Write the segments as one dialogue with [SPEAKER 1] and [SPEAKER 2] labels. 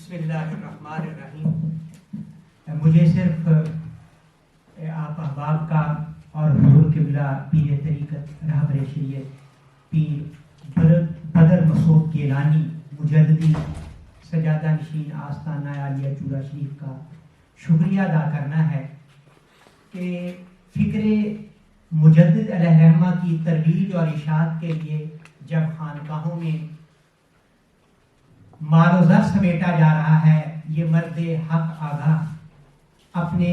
[SPEAKER 1] بسم اللہ الرحمن الرحیم۔ مجھے صرف آپ احباب کا اور حضور قبلہ پیر طریقت رہبر شریعت پیر بدر مسعود گیلانی مجددی سجادہ نشین آستانہ عالیہ چورا شریف کا شکریہ ادا کرنا ہے کہ فکر مجدد علیہ الرحمہ کی ترویج اور اشاعت کے لیے جب خانقاہوں میں مال و زر سمیٹا جا رہا ہے، یہ مرد حق آگاہ اپنے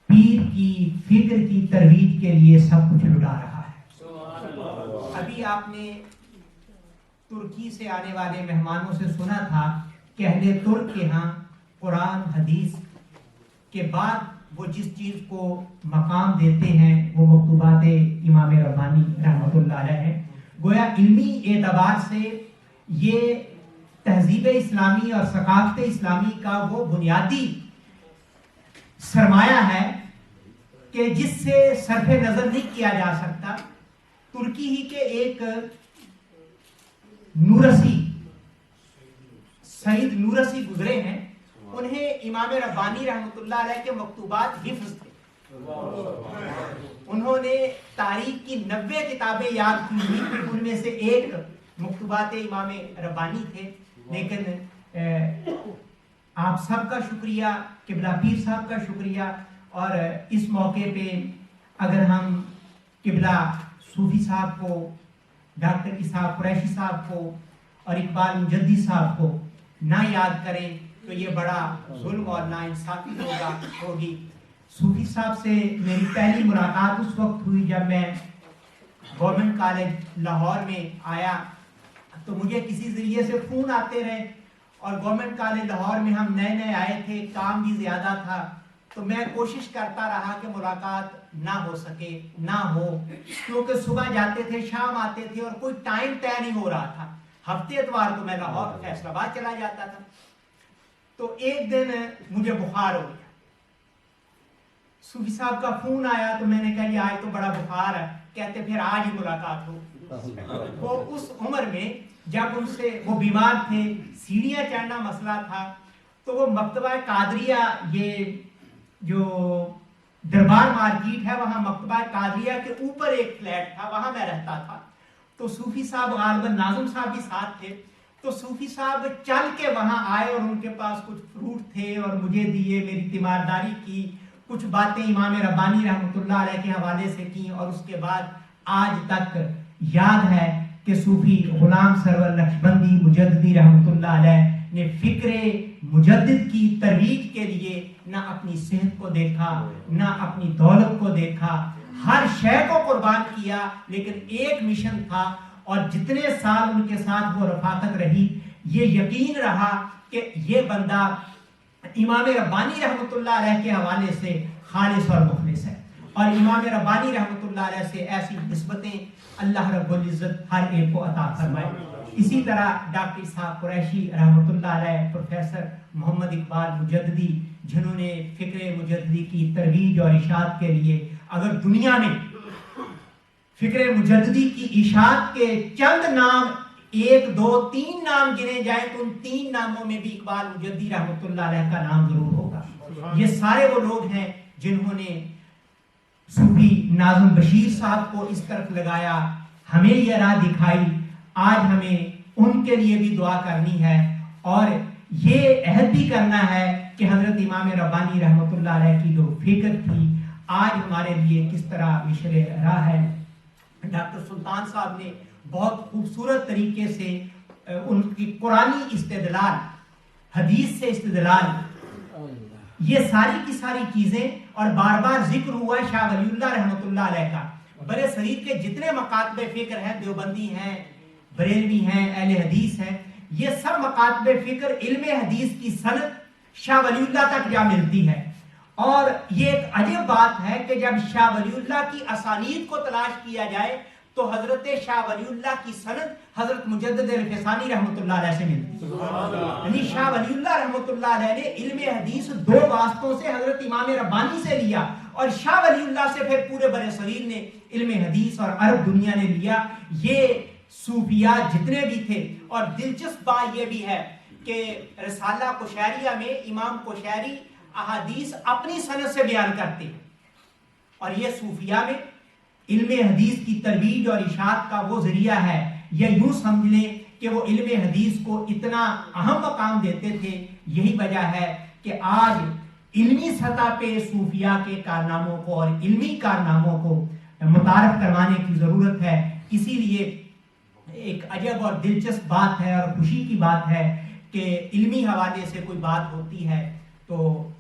[SPEAKER 1] پیر کی فکر کی ترویج کے لیے سب کچھ لٹا رہا ہے۔ ابھی آپ نے ترکی سے آنے والے مہمانوں سے سنا تھا کہ اہل ترک کے ہاں قرآن حدیث کے بعد وہ جس چیز کو مقام دیتے ہیں وہ مکتوبات امام ربانی رحمۃ اللہ علیہ ہے۔ گویا علمی اعتبار سے یہ تہذیب اسلامی اور ثقافت اسلامی کا وہ بنیادی سرمایہ ہے کہ جس سے صرف نظر نہیں کیا جا سکتا۔ ترکی ہی کے ایک نورسی سعید نورسی گزرے ہیں، انہیں امام ربانی رحمۃ اللہ علیہ کے مکتوبات حفظ تھے۔ انہوں نے تاریخ کی 90 کتابیں یاد کی ہوئی، ان میں سے ایک مکتوبات امام ربانی تھے۔ لیکن آپ سب کا شکریہ، قبلہ پیر صاحب کا شکریہ، اور اس موقع پہ اگر ہم قبلہ صوفی صاحب کو، ڈاکٹر اسحاق قریشی صاحب کو اور اقبال مجددی صاحب کو نہ یاد کریں تو یہ بڑا ظلم اور ناانصافی ہوگی۔ صوفی صاحب سے میری پہلی ملاقات اس وقت ہوئی جب میں گورنمنٹ کالج لاہور میں آیا، تو مجھے کسی ذریعے سے فون آتے رہے، اور گورنمنٹ کالج لاہور میں ہم نئے آئے تھے، کام بھی زیادہ تھا، تو میں کوشش کرتا رہا کہ ملاقات نہ ہو سکے، نہ ہو، کیونکہ صبح جاتے تھے شام آتے تھے اور کوئی ٹائم طے نہیں ہو رہا تھا۔ ہفتے اتوار کو میں لاہور فیصل آباد چلا جاتا تھا، تو ایک دن مجھے بخار ہو گیا۔ صوفی صاحب کا فون آیا تو میں نے کہا یہ آج تو بڑا بخار ہے، کہتے پھر آج ہی ملاقات ہو۔ وہ اس عمر میں جب ان سے وہ بیمار تھے، سیڑھیاں چڑھنا مسئلہ تھا، تو وہ مکتبہ قادریہ، یہ جو دربار مارکیٹ ہے وہاں مکتبہ قادریہ کے اوپر ایک فلیٹ تھا، وہاں میں رہتا تھا۔ تو صوفی صاحب غالباً ناظم صاحب بھی ساتھ تھے، تو صوفی صاحب چل کے وہاں آئے اور ان کے پاس کچھ فروٹ تھے اور مجھے دیے، میری تیمارداری کی، کچھ باتیں امام ربانی رحمۃ اللہ علیہ کے حوالے سے کی، اور اس کے بعد آج تک یاد ہے کہ صوفی غلام سرور نقشبندی مجددی رحمۃ اللہ علیہ نے فکر مجدد کی ترویج کے لیے نہ اپنی صحت کو دیکھا، نہ اپنی دولت کو دیکھا، ہر شے کو قربان کیا، لیکن ایک مشن تھا، اور جتنے سال ان کے ساتھ وہ رفاقت رہی، یہ یقین رہا کہ یہ بندہ امام ربانی رحمۃ اللہ علیہ کے حوالے سے خالص اور مخلص ہے، اور امام ربانی رحمۃ اللہ علیہ سے ایسی نسبتیں اللہ رب العزت ہر ایک کو عطا فرمائے۔ اسی طرح ڈاکٹر اسحاق قریشی رحمۃ اللہ علیہ، پروفیسر محمد اقبال مجددی، جنہوں نے فکر مجددی کی ترویج اور اشاعت کے لیے، اگر دنیا میں فکر مجددی کی اشاعت کے چند نام، 1 2 3 نام گنے جائیں تو ان 3 ناموں میں بھی اقبال مجددی رحمۃ اللہ علیہ کا نام ضرور ہوگا۔ یہ سارے وہ لوگ ہیں جنہوں نے صوفی ناظم بشیر صاحب کو اس طرف لگایا، ہمیں یہ راہ دکھائی۔ آج ہمیں ان کے لیے بھی دعا کرنی ہے، اور یہ عہد بھی کرنا ہے کہ حضرت امام ربانی رحمۃ اللہ علیہ کی جو فکر تھی آج ہمارے لیے کس طرح مشر راہ ہے۔ ڈاکٹر سلطان صاحب نے بہت خوبصورت طریقے سے ان کی قرآنی استدلال، حدیث سے استدلال، یہ ساری کی ساری چیزیں، اور بار بار ذکر ہوا ہے شاہ ولی اللہ رحمۃ اللہ علیہ کا۔ برے صغیر کے جتنے مکاتب فکر ہیں، دیوبندی ہیں، بریلوی ہیں، اہل حدیث ہیں، یہ سب مکاتب فکر علم حدیث کی سند شاہ ولی اللہ تک جا ملتی ہے۔ اور یہ ایک عجیب بات ہے کہ جب شاہ ولی اللہ کی اسانید کو تلاش کیا جائے تو حضرت شاہ ولی اللہ کی سند حضرت مجدد الفسانی رحمۃ اللہ علیہ سے ملتی ہے۔ یعنی شاہ ولی اللہ رحمۃ اللہ علیہ نے علم حدیث 2 واسطوں سے حضرت امام ربانی سے لیا، اور شاہ ولی اللہ سے پھر پورے برے صغیر نے علم حدیث اور عرب دنیا نے لیا۔ یہ صوفیاء جتنے بھی تھے. اور دلچسپ بات یہ بھی ہے کہ رسالہ قشیریہ میں امام قشیری احادیث اپنی سند سے بیان کرتے ہیں، اور یہ صوفیاء میں علم حدیث کی ترویج اور اشاعت کا وہ ذریعہ ہے. یا یوں سمجھ لیں کہ وہ علم حدیث کو اتنا اہم مقام دیتے تھے. یہی وجہ ہے کہ آج علمی سطح پہ صوفیاء کے کارناموں کو اور علمی کارناموں کو متعارف کروانے کی ضرورت ہے. اسی لیے ایک عجب اور دلچسپ بات ہے اور خوشی کی بات ہے کہ علمی حوالے سے کوئی بات ہوتی ہے تو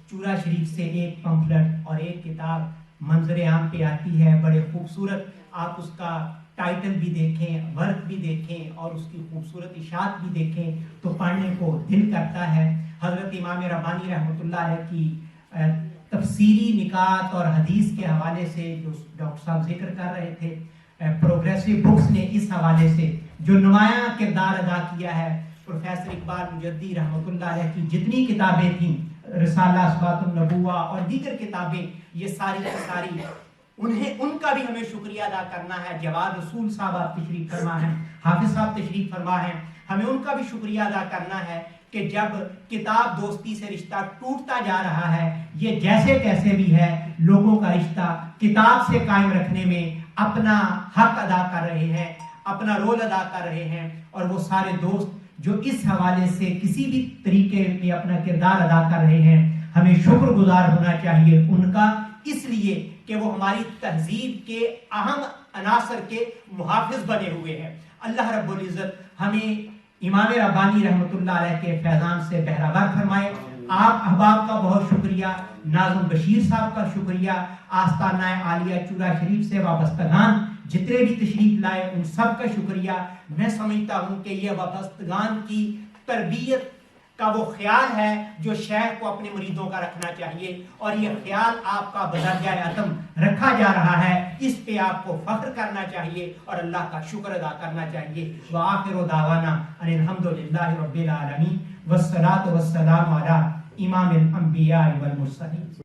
[SPEAKER 1] چورا شریف سے ایک پمفلٹ اور ایک کتاب منظر عام پہ آتی ہے، بڑے خوبصورت. آپ اس کا ٹائٹل بھی دیکھیں، ورق بھی دیکھیں اور اس کی خوبصورت اشاعت بھی دیکھیں تو پڑھنے کو دل کرتا ہے. حضرت امام ربانی رحمۃ اللہ علیہ کی تفسیری نکات اور حدیث کے حوالے سے جو ڈاکٹر صاحب ذکر کر رہے تھے، پروگریسو بکس نے اس حوالے سے جو نمایاں کردار ادا کیا ہے. پروفیسر اقبال مجدی رحمۃ اللہ علیہ کی جتنی کتابیں تھیں، رسالہ اثبات النبوہ اور دیگر کتابیں، یہ ساری کی ساری ان کا بھی ہمیں شکریہ ادا کرنا ہے. جواد رسول صاحب آپ تشریف فرما ہیں، حافظ صاحب تشریف فرما ہیں، ہمیں ان کا بھی شکریہ ادا کرنا ہے کہ جب کتاب دوستی سے رشتہ ٹوٹتا جا رہا ہے، یہ جیسے کیسے بھی ہے، لوگوں کا رشتہ کتاب سے قائم رکھنے میں اپنا حق ادا کر رہے ہیں، اپنا رول ادا کر رہے ہیں. اور وہ سارے دوست جو اس حوالے سے کسی بھی طریقے میں اپنا کردار ادا کر رہے ہیں، ہمیں شکر گزار ہونا چاہیے ان کا، اس لیے کہ وہ ہماری تہذیب کے اہم عناصر کے محافظ بنے ہوئے ہیں. اللہ رب العزت ہمیں امام ربانی رحمۃ اللہ علیہ کے فیضان سے بہرہور فرمائے. آپ احباب کا بہت شکریہ، ناظم بشیر صاحب کا شکریہ، آستانہ عالیہ چورا شریف سے وابستگان جتنے بھی تشریف لائے ان سب کا شکریہ. میں سمجھتا ہوں کہ یہ وابستگان کی تربیت کا وہ خیال ہے جو شیخ کو اپنے مریدوں کا رکھنا چاہیے، اور یہ خیال آپ کا بدرجہ عتم رکھا جا رہا ہے. اس پہ آپ کو فخر کرنا چاہیے اور اللہ کا شکر ادا کرنا چاہیے. وآخر دعوانا ان الحمدللہ رب العالمین والصلاۃ والسلام علی امام الانبیاء والمرسلین.